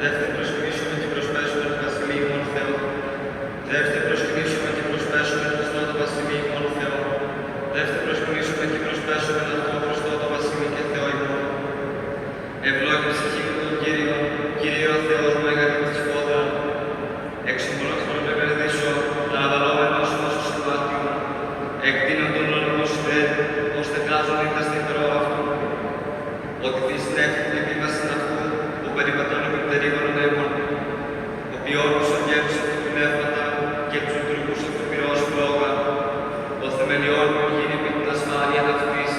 Δεύτε προσκυνήσουμε και προσπέσουμε το Βασιλείο μόνο Θεό. Δεύτε προσκυνήσουμε και προσπέσουμε το Χριστό το Βασιλείο μόνο Θεό. Δεύτε προσκυνήσουμε και προσπέσουμε το Χριστό το Βασιλείο και Θεό ημών. Ευλόγη ψυχή μου τον Κύριο, Κύριο Θεός μου έγαρη της φόδρα. Εξομολόγησον με περδίσω, αναβαλόμενος όσο συμβάτιο. Εκτείνον τον όνομο Σφαίρ, ώστε κράζον ήρθα στην χρώα αυτού. Ότι τη συνέχεια την επίμαση αυτού, ο περιπατών επιπτερίγωνων έμων. Ο ποιόρους αγγέλους αυτού πνεύματα και τους λειτουργούς αυτού πυρός λόγα. Ο θεμελιών μου γίνει επί την ασφάλεια αυτής,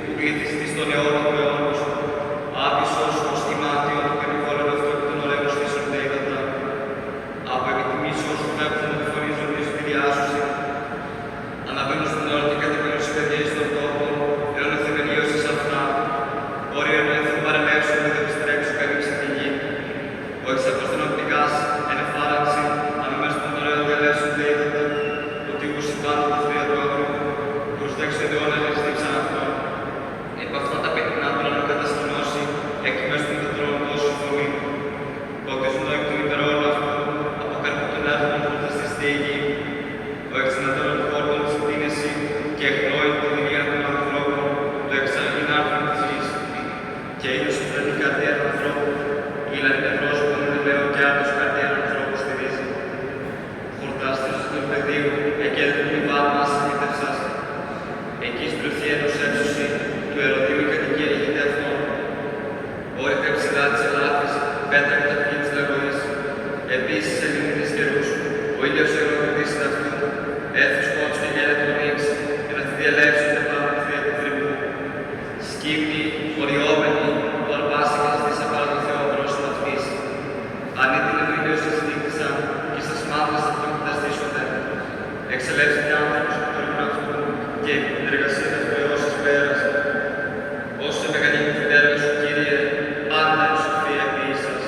που πληθυστής των αιώνων του αιώνους. Άπισος ως ημάτιον του περιβόλων αυτού και των ωραίων στήσεων τέιδατα. Από επιτιμήσεως του πέπτουν του φορίζουν και σπηριάσουσι. Αναβαίνουν στον αιώνα και κατεβαίνουν στις παιδείες των τόπων, εών εθεμελίωσης αυτά. Όριο να έρθουν παρελεύσουν και θα επιστρέψουν καλύψη τη γη. Ο εξαπόστον οπτικάς, εν εφάραξη, ανάμεσα των ωραίων διαλέψουν τέιδατα, ότι ούσι πάνω το θεία του αγρού, προσδέξτε αιώνα να στήψαν αυτό. Επ' αυτά τα πετεινά του να κατασκηνώσει, εκεί μέσα στον τετρόνο τόσο φωνή. Ποτισμό εκ του υπερόλου αυτού, από καρπού των έργων που θα στηστεί η γη. Ο εξανατέρων φόρτων συντείνεση και εχνόη την υγεία των ανθρώπων, το εξαγήν άρθρο της γης. Και ήλιος η καρδία του ανθρώπου, ήλαν νευρός που τον ελαιό και άλλος καρδία του ανθρώπου στηρίζει. Χορτάστης του πεδίου, εγκέλθουν η βάρμα συνήθευσας. Εκεί στρωθεί ενός έψωση, του ερωτήου η κατοικία ηγείται αυτόν. Όρυκα ψηλά της ελάφης, πέτρα και τα φύγη της λαγωής. Επίσης ελληνικές καιρούς, ο ήλιος ερωτητής αυτού, έθους πόντους και γέλα του ανοίξει, για να τη διαλέψουν πάνω τη θεία του θρυμού. Σκύμνη, οριόμενη, το αρπάστηκαν στις απάνω Θεό πρόσωπο αυτής. Αν ήτανε ο ήλιος σας νύχτησα, και σας μάθας αυτόν που τα στήσονται. Εξελεύσετε άνθρωπος από το ήμουν αυτού, και η εργασία του Θεός σας πέρασε. Όσο μεγαλύτερη την έργα σου, Κύριε, πάντα η σοφία ποιήσας.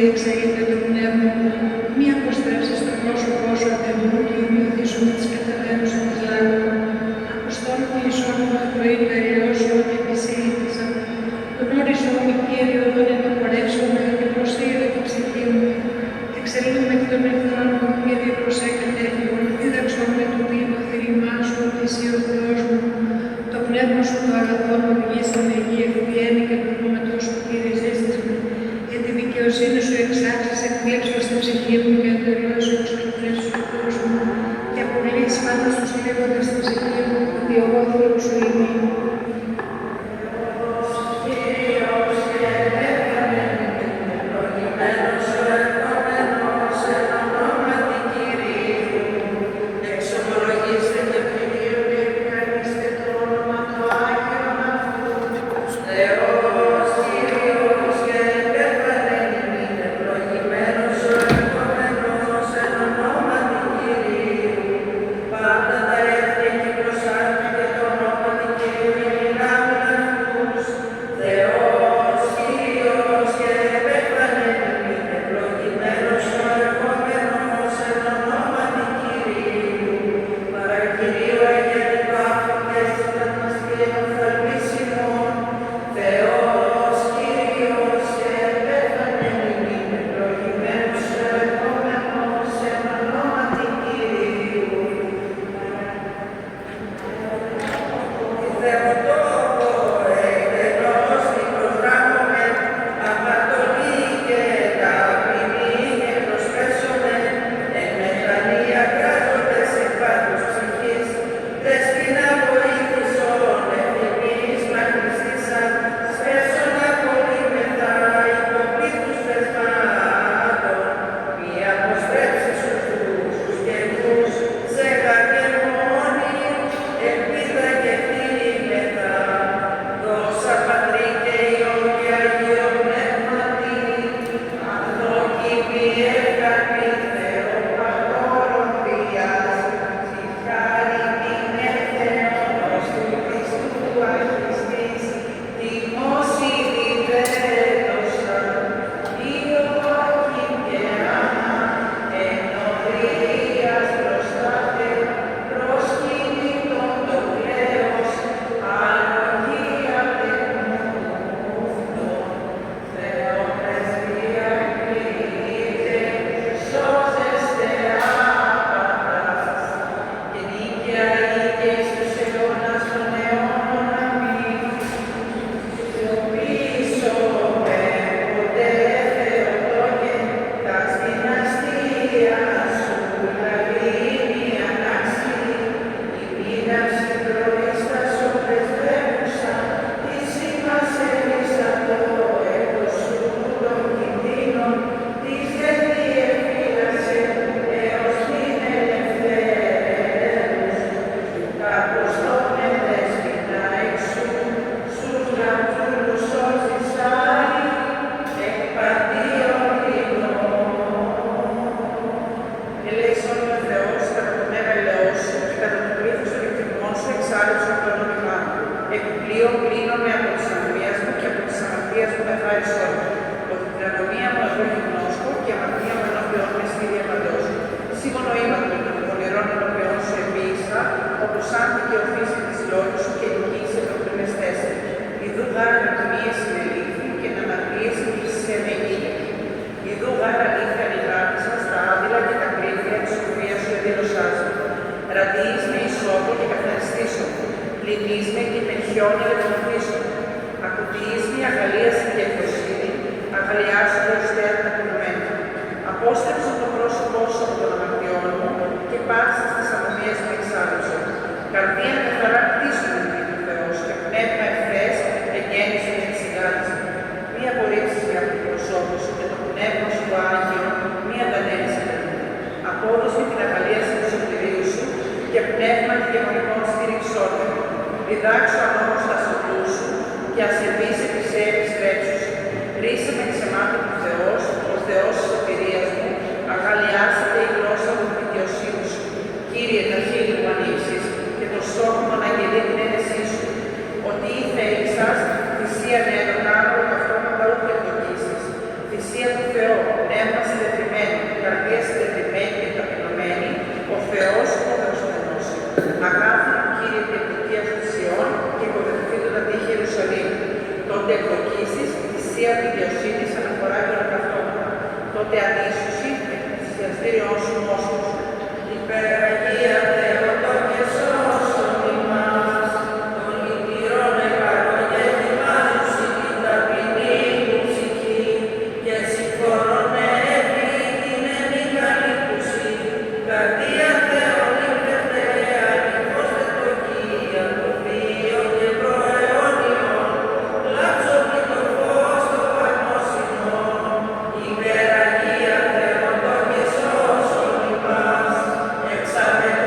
διεξάγεται το πνεύμα, μη αποστρέψει στο πρόσωπό σου ατεμού και ομοιωθήσουμε τις καταβαίνουσες της λάδου. Αποστόλου Ιησόν μου ακροήν περιώσω και επισήλθησα. Γνώριζω μη Κύριο τον ενοπορεύσομαι και προσθήρω την ψυχή μου. Εξελούμε και των εχθρών μου, Κύριε προσέχετε έφυγον. Δίδαξομαι του δίνω θηρημά σου, ότι εσύ ο Θεός μου. Το πνεύμα σου το αγαθό μου βγήσανε γη εκπιένει και το νόματό σου, Κύριε ζέστησμε. Για τη δικαιοσύνη σου εξάξεις, εκκλείψω στην ψυχή μου και εντελώς εξωτερεύσου του κόσμου. Και απολύεις πάντα στους λέγοντας στην ψυχή μου, ότι εγώ Θεό σου είμαι. Κύριε, τα χείλη μου ανοίξεις και το σώμα τε αντίσωση της διαστήριών σου νόσους, υπεραγία Θεότο και σώσον ημάς, των ητήρων επαγωγεύημάζουσι την ταπεινή μου ψυχή, και συγχωρονεύει την εμικαλύπτουση, καρδία Θεόν υπερθέα, νυφός δετοκία, το βίο και προαιώνιον, λάψον το φως το πανώσιμον, υπεραγία Θεότο και σώσον ημάς, εξαπαιδεύει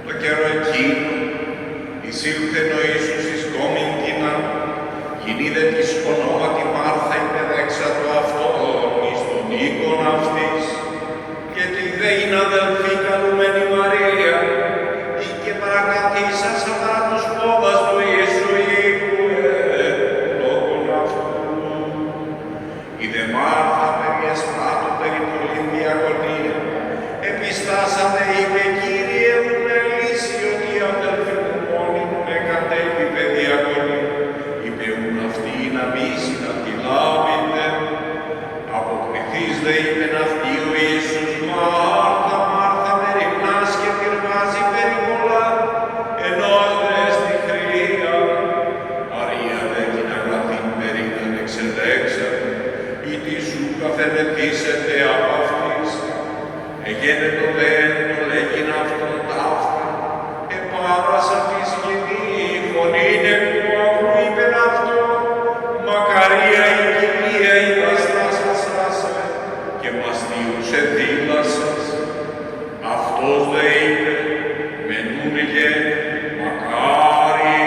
Το καιρό εκείνο εισήλθεν ο Ιησούς εις Κομινκίνα, γινείδε της ονόματι Μάρθα υπεδέξατο αυτόν εις τον οίκον αυτής, και τη δεήν αδελφή καλούμενη Μαρία, ή και παρακατήσασα παρά τους πόδας του Ιησού οίκουε λόγων αυτού. Η δε Μάρθα περιεσπράττω περί πολλήν διακονία, επιστάσατε είπε Κύριε μου με λύσει ότι η αδελφή μου μόνη μου με κατέβει παιδιακονή. Είπε ούν αυτή να μίσει να τη λάβετε. Αποκριθείς δε είπεν αυτή ο Ιησούς Μάρθα, Μάρθα με ρημνάς και πυρβάζει περί πολλά, ενός δε στη χρία. Μαρία δε την αγαθήν περίταν εξελέξατε, ή τη σου καθεμετήσετε από αυτής. Εγένετο δεν το λέγειν αυτόν ταύτα, επάρασα της γυνή, φωνήν εκ του αυρού είπεν αυτό, μακαρία η Κυρία η βαστάσασας, και μαστίουσε δήλασας. Αυτός δε είπε, μενούμηκε, μακάρι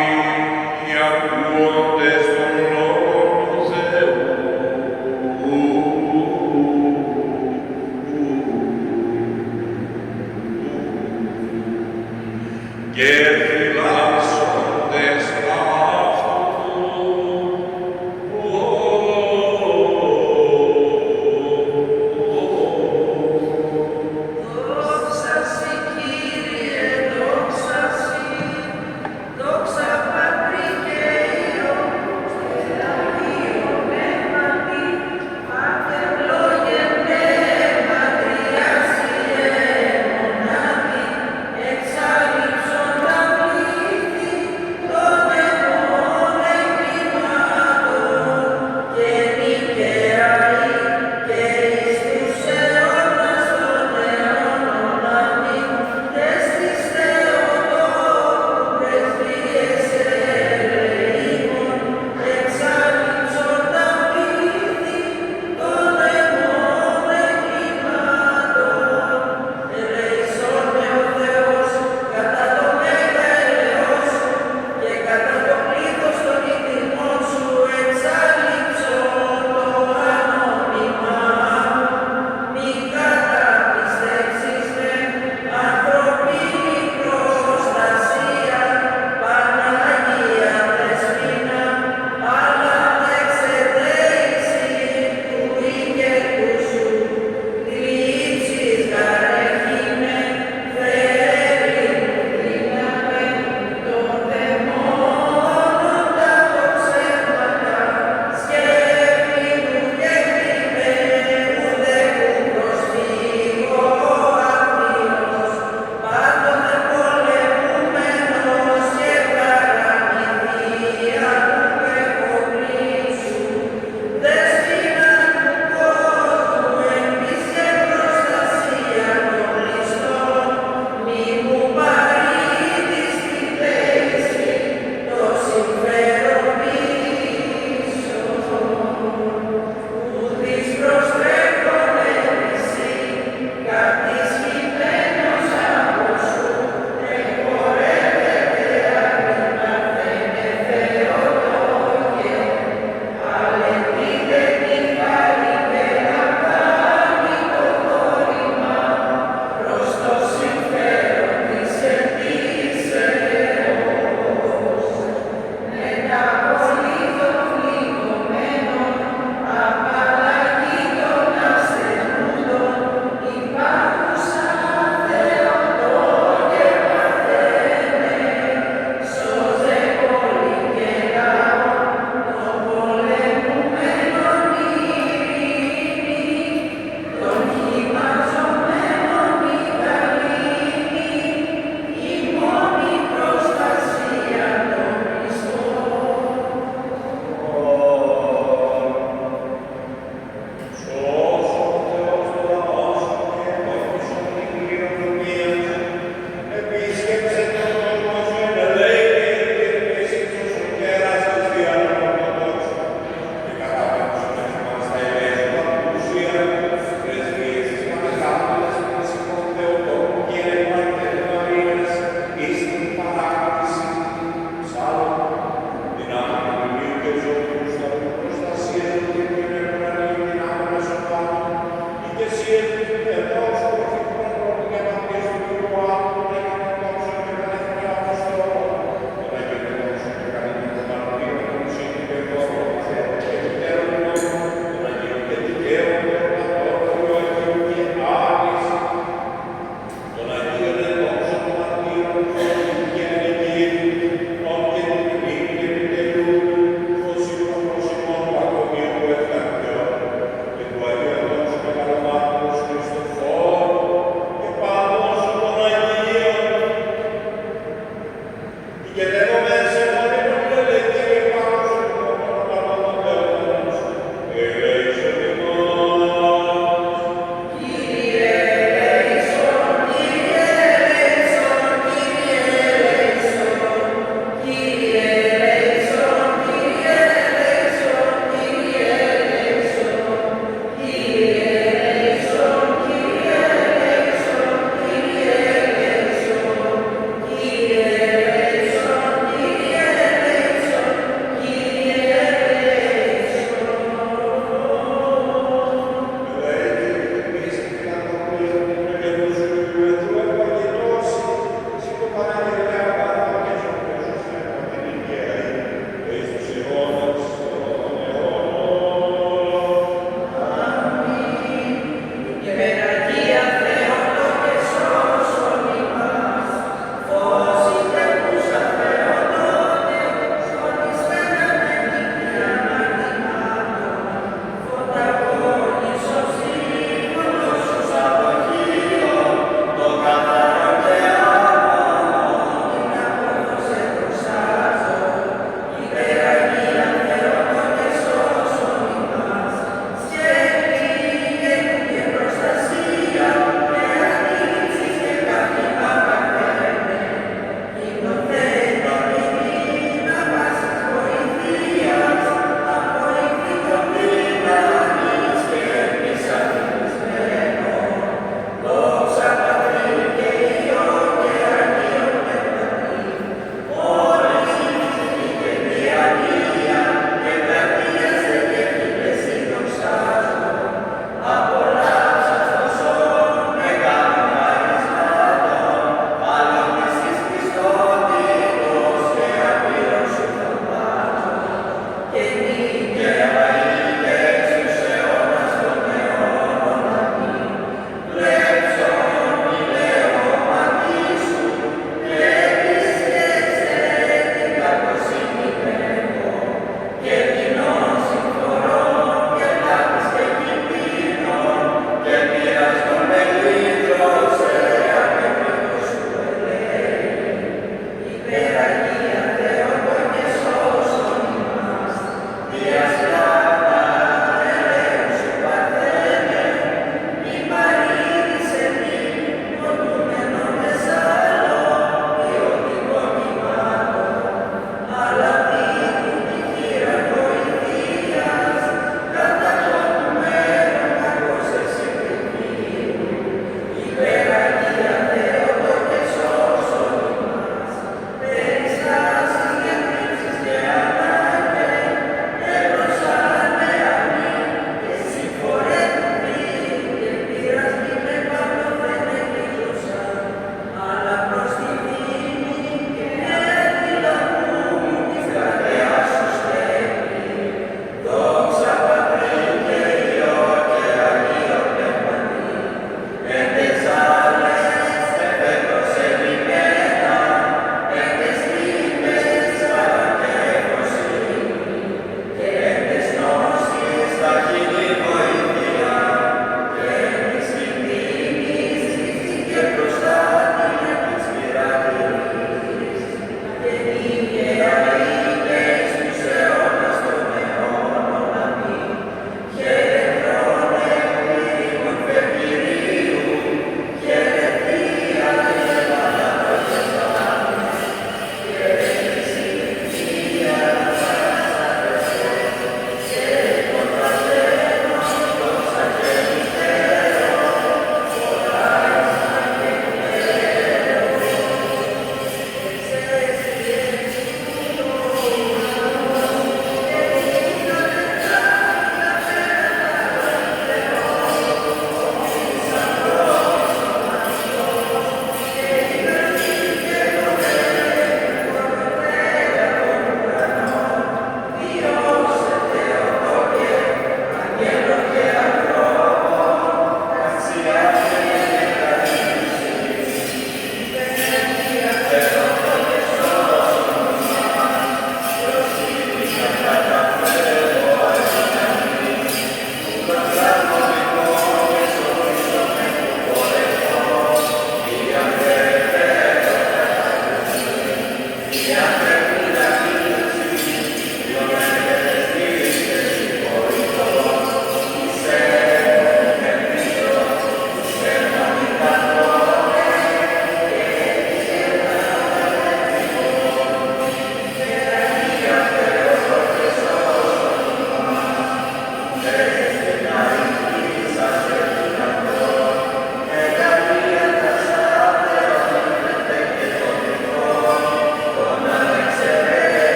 οι ακούοντες των λόγων του Θεού. Και φυλάσσοντες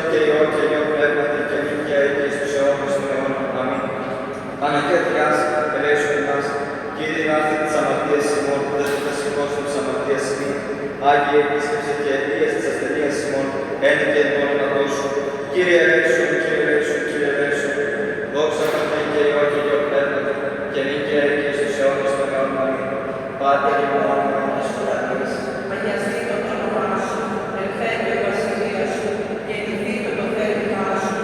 και Υιό και Υιό Πνεύματι και νικαίοι και στους αιώνες των αιώνων. Αμήν. Παναγιώτριάς, ελέησον ημάς, Κύριε να'ρθι της αμαρτίας ημών, που δεν θα σηκώσουν της αμαρτίας ημών. Άγιε επίσκεψε και αιτίας της ασθενείας ημών, ένι και εν τον ονατό σου. Κύριε ελέησον, Κύριε ελέησον, Κύριε ελέησον. Δόξα Πατρί και Υιό και Υιό Πνεύματι, και νικαίοι και στους αιώνες των αιώνων. Αμήν. Πάτερ ημών, εις ουρανής. Αγιαστήτω το όνομά σου, ελθέτω η βασιλεία σου, γεννηθήτω το θέλημά σου,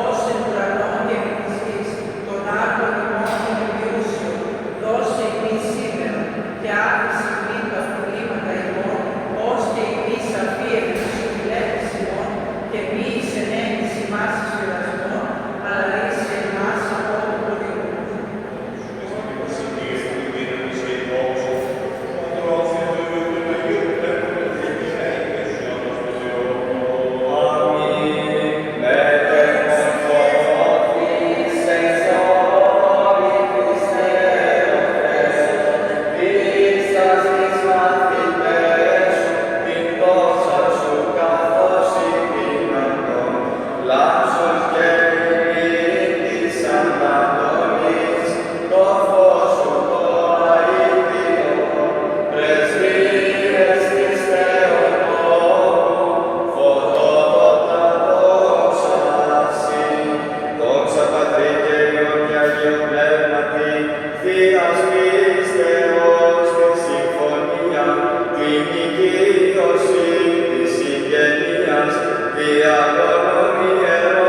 ως εν ουρανό και επί της γης, τον άρτον ημών των επιούσιων, δώσε ημείς σήμερα, και άφησε ημί τα προβλήματα ημών, ως και ημείς αφίευε τους υπηλέτες ημών, και μη εις ενέγγις ημάς εις πειρασμόν, αλλά ρίσε εμάς από το πολύμο. Διαγωνών ιερών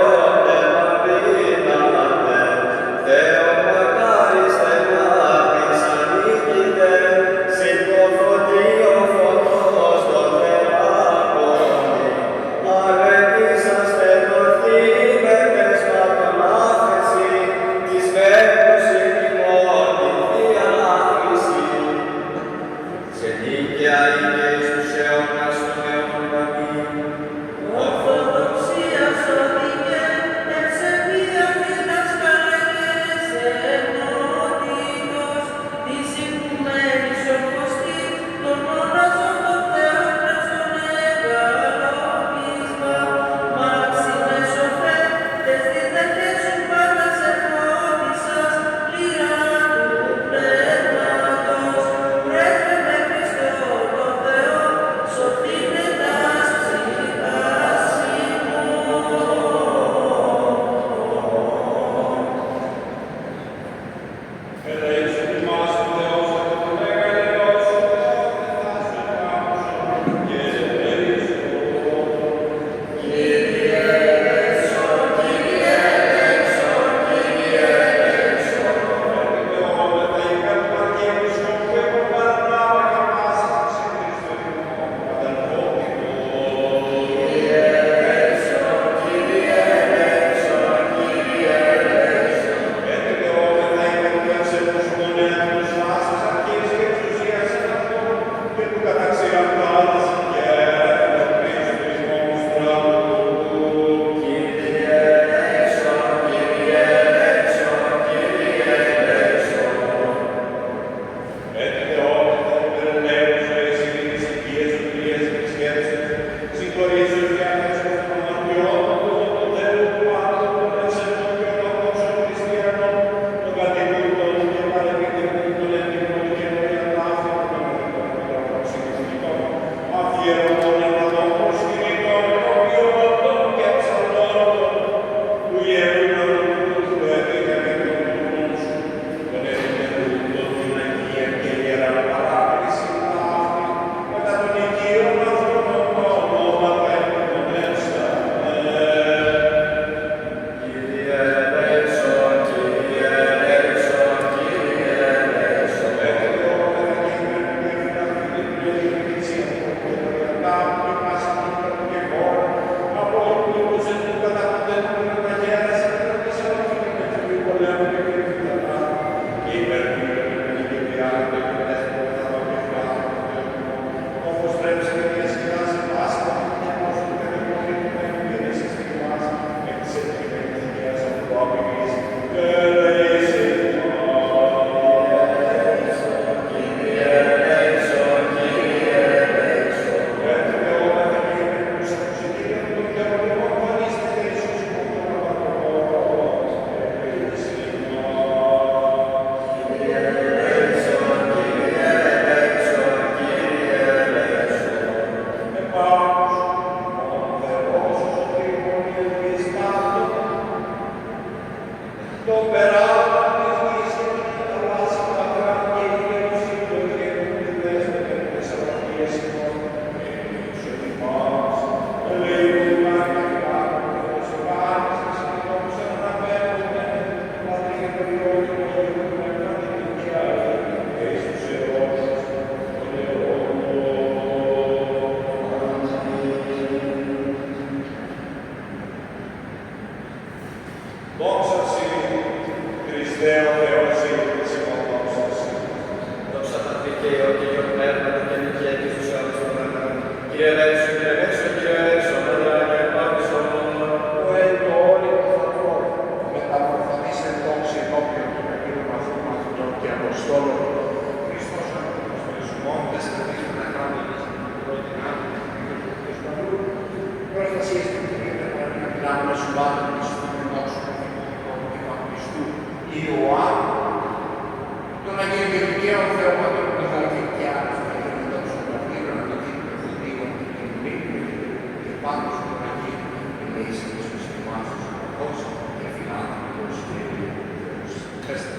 Δόξα Συ, Χριστέ ο Θεός ήλθης ημών, δόξα Συ. Δόξα Πατρί και Υιό και Υιό Πνεύματι και νικία και στους αιώνες των αιώνων. Κύριε ελέησον, Κύριε ελέησον, Κύριε ελέησον, Πατράκια, επάρκησον όνομα. Ο εν το όλοι το Πατρό, μεταμορφωθείς εν δόξη ενώπιον των Αγίων Μαθητών και Αποστόλων, Χριστός Ανθρωπός Χρησιμώντας και δείχνουν να κάνουν πρώτη άδεια του Χριστού. Πρόστασίες του Κυρίου να μιλάμε να σου μάθουν στον γνώσου του Χριστού Ιωάννου, τον Αγίων και Δικαίων Θεόματων που θα έχει και άλλους να γίνει δόξου του Αγίου, να το δίνει το Θεό και την Μήνυ και πάνω στον Αγίο και λύσει τους θυμάσους όπως και φιλάνθρωπος και Θεός. Πέστε.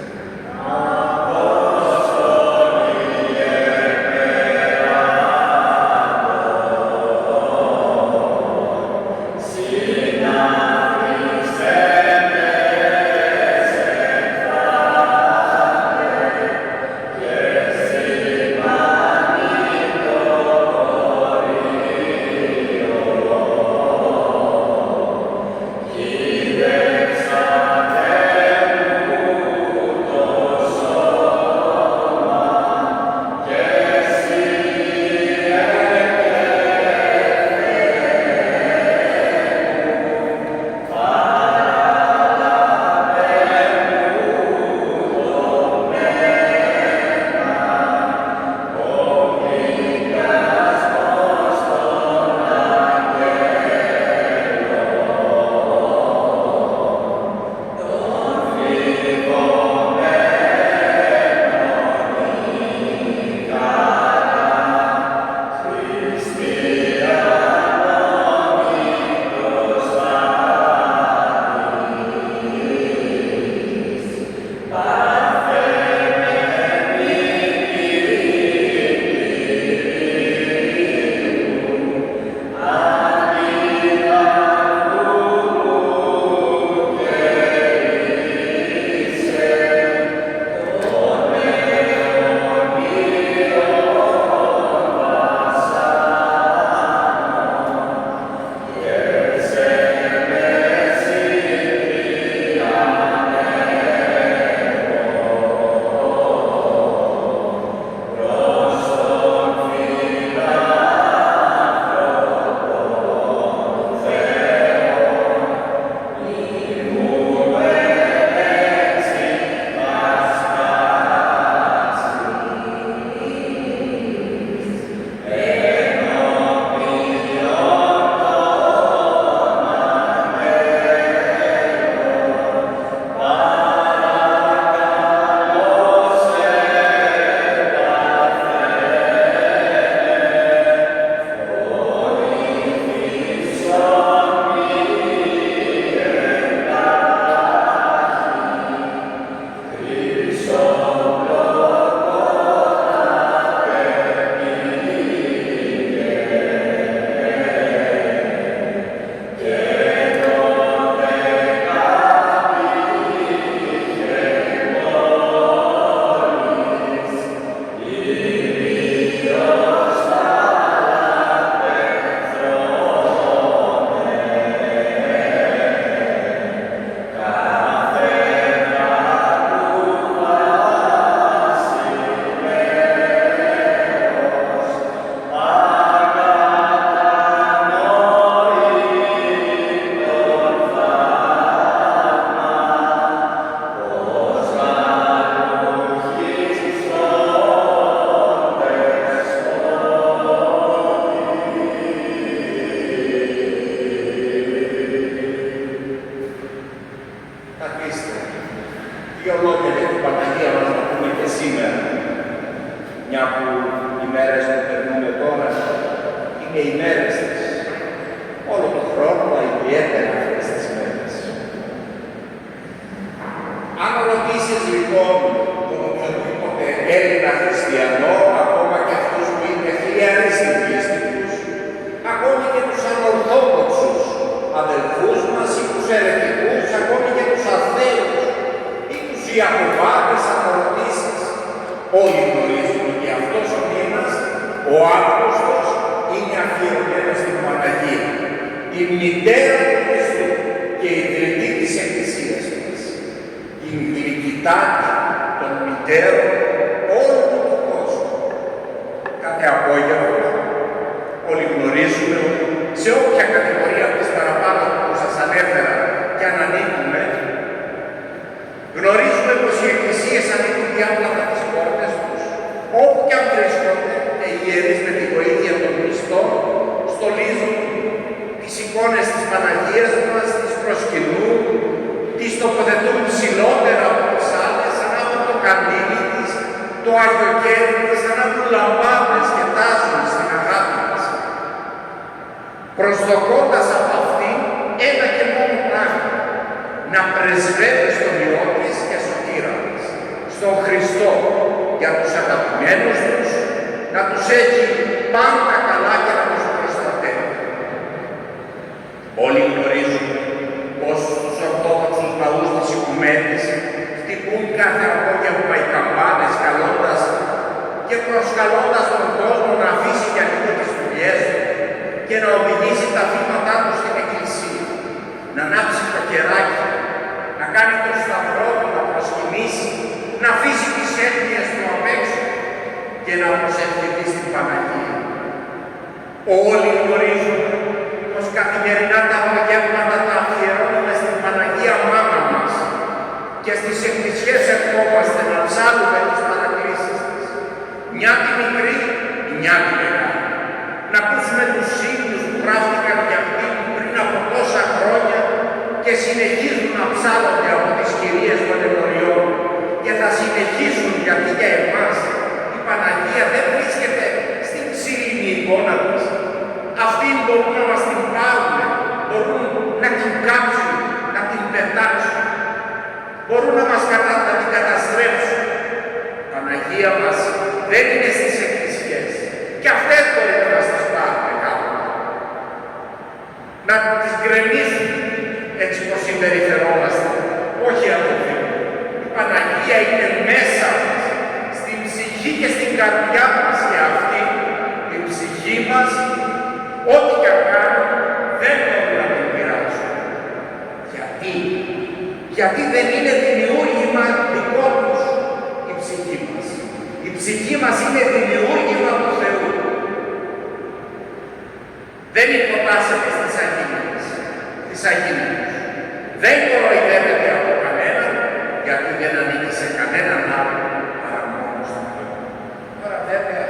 Δύο λόγια για την Παναγία μας να πούμε και σήμερα, μια που οι μέρες που περνούμε τώρα είναι οι μέρες της. Όλο τον χρόνο, αλλά ιδιαίτερα αυτές τις μέρες. Αν ρωτήσεις λοιπόν τον οποιοδήποτε Έλληνα χριστιανό, ακόμα και αυτούς που είναι χιλιάδες στην πίστη τους, ακόμη και τους ανορθόδοξους αδελφούς μας ή τους αιρετικούς, ακόμη και τους αθέους ή τους Ιακωβάτες, αν ρωτήσεις, όλοι γνωρίζουν ότι αυτός ο μήνας, ο Αύγουστος, είναι αφιερωμένος στην Παναγία, τη μητέρα του Χριστού και ιδρυτή της Εκκλησίας. λιτάκι των μητέρων όλου του κόσμου. Κάθε απόγευμα όλοι γνωρίζουμε ότι σε όποια κατηγορία από τις παραπάνω που σας ανέφερα και αν ανήκουμε, γνωρίζουμε πως οι εκκλησίες ανήκουν διάπλατα τις πόρτες τους, όπου και αν βρίσκονται οι ιερείς με τη βοήθεια των πιστών, στολίζουν τις εικόνες της Παναγίας μας, τις προσκυνούν, τις τοποθετούν ψηλότερα από τις άλλες, ανάβουν το καντήλι της, το Άγιο Κέρι της, ανάβουν λαμπάδες και τάζουν στην αγάπη μας, προσδοκώντας από αυτήν ένα και μόνο πράγμα, να πρεσβεύει στον Υιό της και σωτήρα της, στον Χριστό, για τους αγαπημένους τους, να τους έχει πάντα καλά και να τους προστατεύει. Όλοι γνωρίζουν πως στους Ορθόδοξους ναούς της Οικουμένης χτυπούν κάθε απόγευμα οι καμπάνες καλώντας και προσκαλώντας τον κόσμο να αφήσει για λίγο τις δουλειές του και να οδηγήσει τα βήματά του στην Εκκλησία, να ανάψει το κεράκι, να κάνει τον σταυρό του, να προσκυνήσει, να αφήσει τις έννοιες του απ' έξω και να προσευχηθεί στην Παναγία. Όλοι γνωρίζουν πως καθημερινά τα απογεύματα τα αφιερώνουμε στην Παναγία Μάνα μας και στις εκκλησίες ερχόμαστε να ψάλουμε τις παρακλήσεις της. Μια τη μικρή, μια τη μεγάλη. Να ακούσουμε τους σύγχρονους που γράφτηκαν για αυτήν πριν από τόσα χρόνια και συνεχίζουν να ψάλλονται από τις κυρίες των ενωριών και θα συνεχίσουν, γιατί για εμάς η Παναγία δεν βρίσκεται στην ξύλινη εικόνα της. Αυτήν μπορούν να μας την πάρουν, μπορούν να την κάψουν, να την πετάξουν, μπορούν να την καταστρέψουν. Η Παναγία μας δεν είναι στις εκκλησίες και αυτές μπορεί να μας τις πάρουν κάπου. Να τις γκρεμίσουν έτσι πως συμπεριφερόμαστε. Όχι αδελφοί. Η Παναγία είναι μέσα μας, στην ψυχή και στην καρδιά μας και αυτή η ψυχή μας, ό,τι και αν κάνουν, δεν μπορούν να την πειράξουν. Γιατί? Γιατί δεν είναι δημιούργημα δικό τους η ψυχή μας. Η ψυχή μας είναι δημιούργημα του Θεού. Δεν υποτάσσεται στις αγίνες. Δεν κοροϊδεύεται από κανέναν, γιατί δεν ανήκει σε κανέναν άλλο παρά μόνο στον Θεό. Τώρα βέβαια,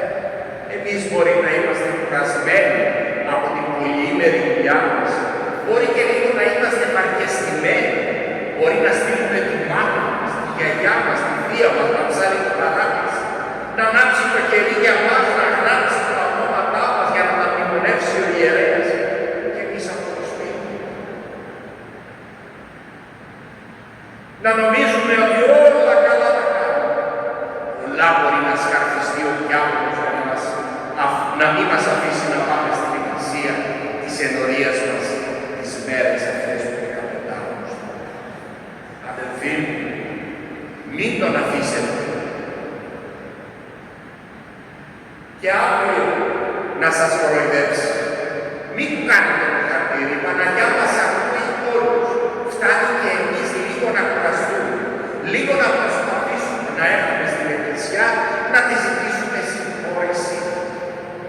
εμείς μπορεί να είμαστε κουρασμένοι από την πολυήμερη δουλειά μας. Μπορεί και λίγο να είμαστε παρκεστημένοι. Μπορεί να στείλουμε τη μάνα μας, τη γιαγιά μας, τη θεία μας, να ψάλει το παράδεισο, να ανάψει το κερί για μας, να γράψει τα ονόματά μας για να τα μνημονεύσει ο ιερέας και εμείς από το σπίτι. Να νομίζουμε ότι όλα καλά τα κάνουμε. Πολλά μπορεί να σκαρφιστεί ο διάβολος να μην μας αφήσει να πάμε στην Εκκλησία της ενορίας μας τις μέρες αυτές του 15 Αυγούστου. Αδελφοί μου, μην τον αφήσετε. Και αύριο να σας κοροϊδέψει. Μην του κάνετε το χαρτίρι. Η Παναγιά μας ακούει όλους. Φτάνει και εμείς λίγο να κουραστούμε. Λίγο να προσπαθήσουμε να έρθουμε στην Εκκλησιά, να τη ζητήσουμε συγχώρεση,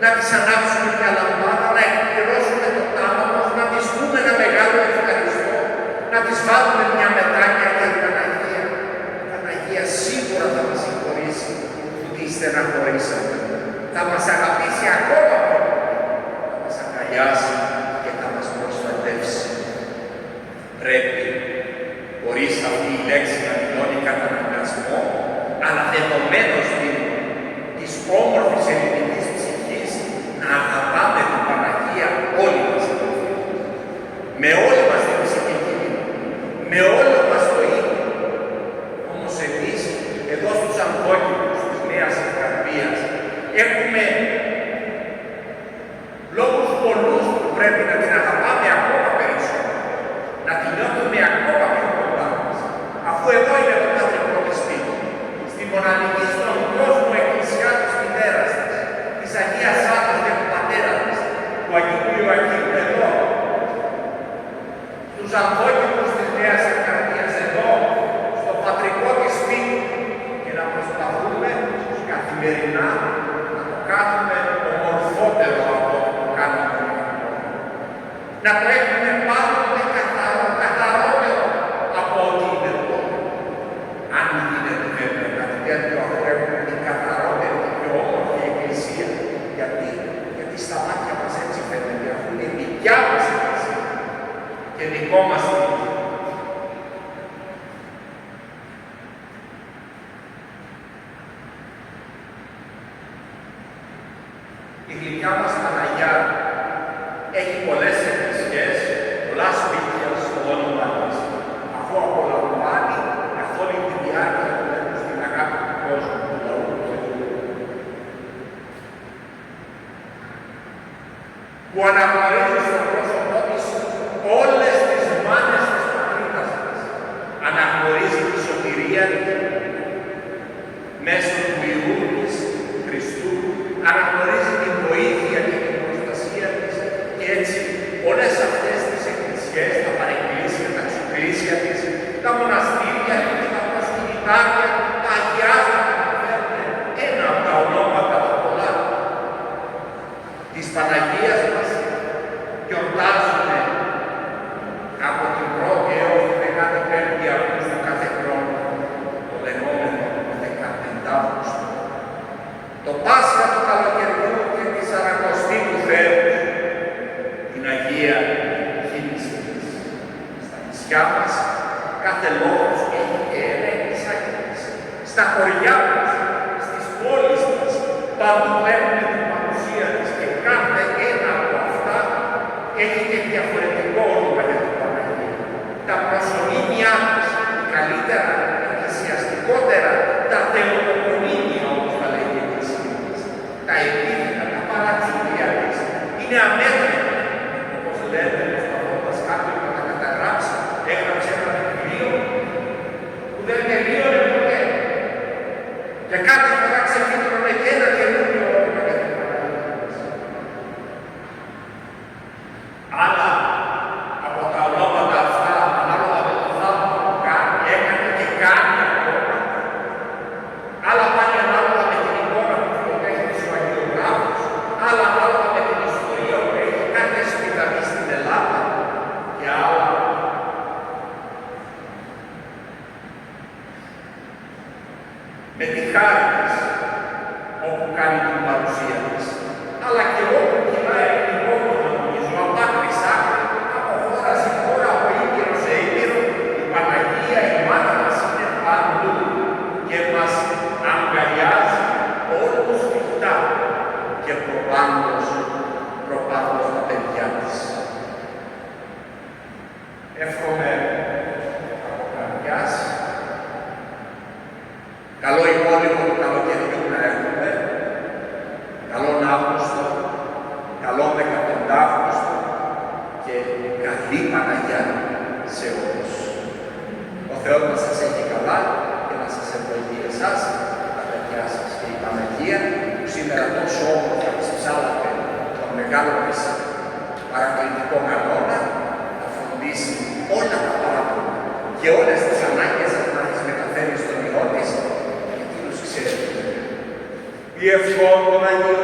να της ανάψουμε μια λαμπάδα, να εκπληρώσουμε το τάμα μας, να της πούμε ένα μεγάλο ευχαριστώ, να της βάλουμε μια μετάνια για την Παναγία. Η Παναγία σίγουρα θα μας συγχωρήσει που τη στεναχωρήσαμε. Θα μας αγαπήσει ακόμα πιο πολύ, θα μας αγκαλιάσει και θα μας προστατεύσει. Πρέπει, χωρίς αυτή η λέξη να δηλώνει καταναγκασμό, αλλά δεδομένως της όμορφης ελληνικής ψυχής, να αγαπάμε την Παναγία όλοι μας. Με όλη μας την ψυχική, με όλο μας το ίδιο. Όμως εμείς, εδώ στους Αμβόκηπους της Νέας Ευκαρπίας, έχουμε λόγους πολλούς που πρέπει να την αγαπάμε ακόμα περισσότερο, να την νιώθουμε ακόμα πιο κοντά μας. Αφού εδώ είναι το πατρικό της σπίτι, στη μοναδική στον κόσμο εκκλησιά της μητέρας της, της Αγίας Άννας και του πατέρα της, του Αγίου Ιωακήμ εδώ, στους Αμβόκηπους της Νέας Ευκαρπίας εδώ, στο πατρικό της σπίτι, καθημερινά να το κάνουμε ομορφότερο από ό,τι το κάνουμε. Να το έχουμε πάντοτε καθαρότερο από ό,τι είναι τώρα. Αν γίνεται βέβαια κάτι τέτοιο, αφού έχουμε την καθαρότερη και πιο όμορφη εκκλησία. Γιατί στα μάτια μας έτσι φαίνεται, αφού είναι η δικιά μας εκκλησία και δικό μας σπίτι. Η γλυκιά μας Παναγιά έχει πολλές εκκλησίες, πολλά σπίτια στο όνομα της, αφού απολαμβάνει καθ' όλη τη διάρκεια του έτους την αγάπη του κόσμου, του λαού του Θεού, που αναγνωρίζει στο πρόσωπό της όλες τις μάνες της πατρίδας μας, αναγνωρίζει τη σωτηρία της μέσω του Υιού της Χριστού, αναγνωρίζει την βοήθεια και την προστασία της και έτσι όλες αυτές τις εκκλησίες, τα παρεκκλήσια, τα ξουκλήσια της, τα μοναστήρια της, τα προσκυνητάρια, τα αγιάσματα που φέρνουν ένα από τα ονόματα τα πολλά της Παναγίας μας γιορτάζουν από την 1η έως την 15η Αυγούστου κάθε χρόνο, το λεγόμενο 15 Αύγουστο. Το Πάσχα του καλοκαιριού και τη Σαρακοστή του Θεού, την Αγία Κίνηση της. Στα νησιά μας, κάθε λόγος έχει και ένα εκκλησάκι. Στα χωριά μας, στις πόλεις μας, παντού βλέπουμε την παρουσία της και κάθε ένα από αυτά έχει και διαφορετικό όνομα για την Παναγία. Τα προσωνύμια της, καλύτερα, εκκλησιαστικότερα, τα θεοτοκονύμια, όπως τα λέει η Εκκλησία μας. Τα επίθετα, τα παρατσούδια της, είναι αμέτρητα. Όπως λέμε, προσπαθώντας κάποιον να τα καταγράψει, έγραψε ένα βιβλίο που δεν τελείωνε ποτέ. Και κάθε φορά ξεφύτρωνε και ένα καινούριο όνομα για την Παναγία μας. Άλλα από τα ονόματα αυτά, ανάλογα με το θαύμα που κάνει, έκανε και κάνει ακόμα. Άλλα πάνε ανάλογα με την εικόνα που φωτογραφίζει ο αγιογράφος, άλλα ανάλογα με την ιστορία που έχει κάθε σπιταλή στην Ελλάδα και άλλα. Με τη χάρη της, όπου κάνει την παρουσία της, αλλά και όπου κυλάει την κόμμα, νομίζω, από άκρη σ' άκρη, από χώρα σε χώρα, από ήπειρο σε ήπειρο, η Παναγία, η μάνα μας είναι παντού και μας αγκαλιάζει όλους σφιχτά και προπάντως τα παιδιά της. Εύχομαι από καρδιάς καλό υπόλοιπο του καλοκαιριού να έχουμε, καλόν Αύγουστο, καλό 15 Αύγουστο και καλή Παναγιά σε όλους. Ο Θεός να σας έχει καλά και να σας ευλογεί εσάς, τα παιδιά σας και η Παναγία που σήμερα τόσο όμορφα της ψάλατε τον μεγάλο της παρακλητικό κανόνα να φροντίσει όλα τα πράγματα και όλες τις ανάγκες σας να τις μεταφέρει στον Υιό της. Η ευχών των Αγίων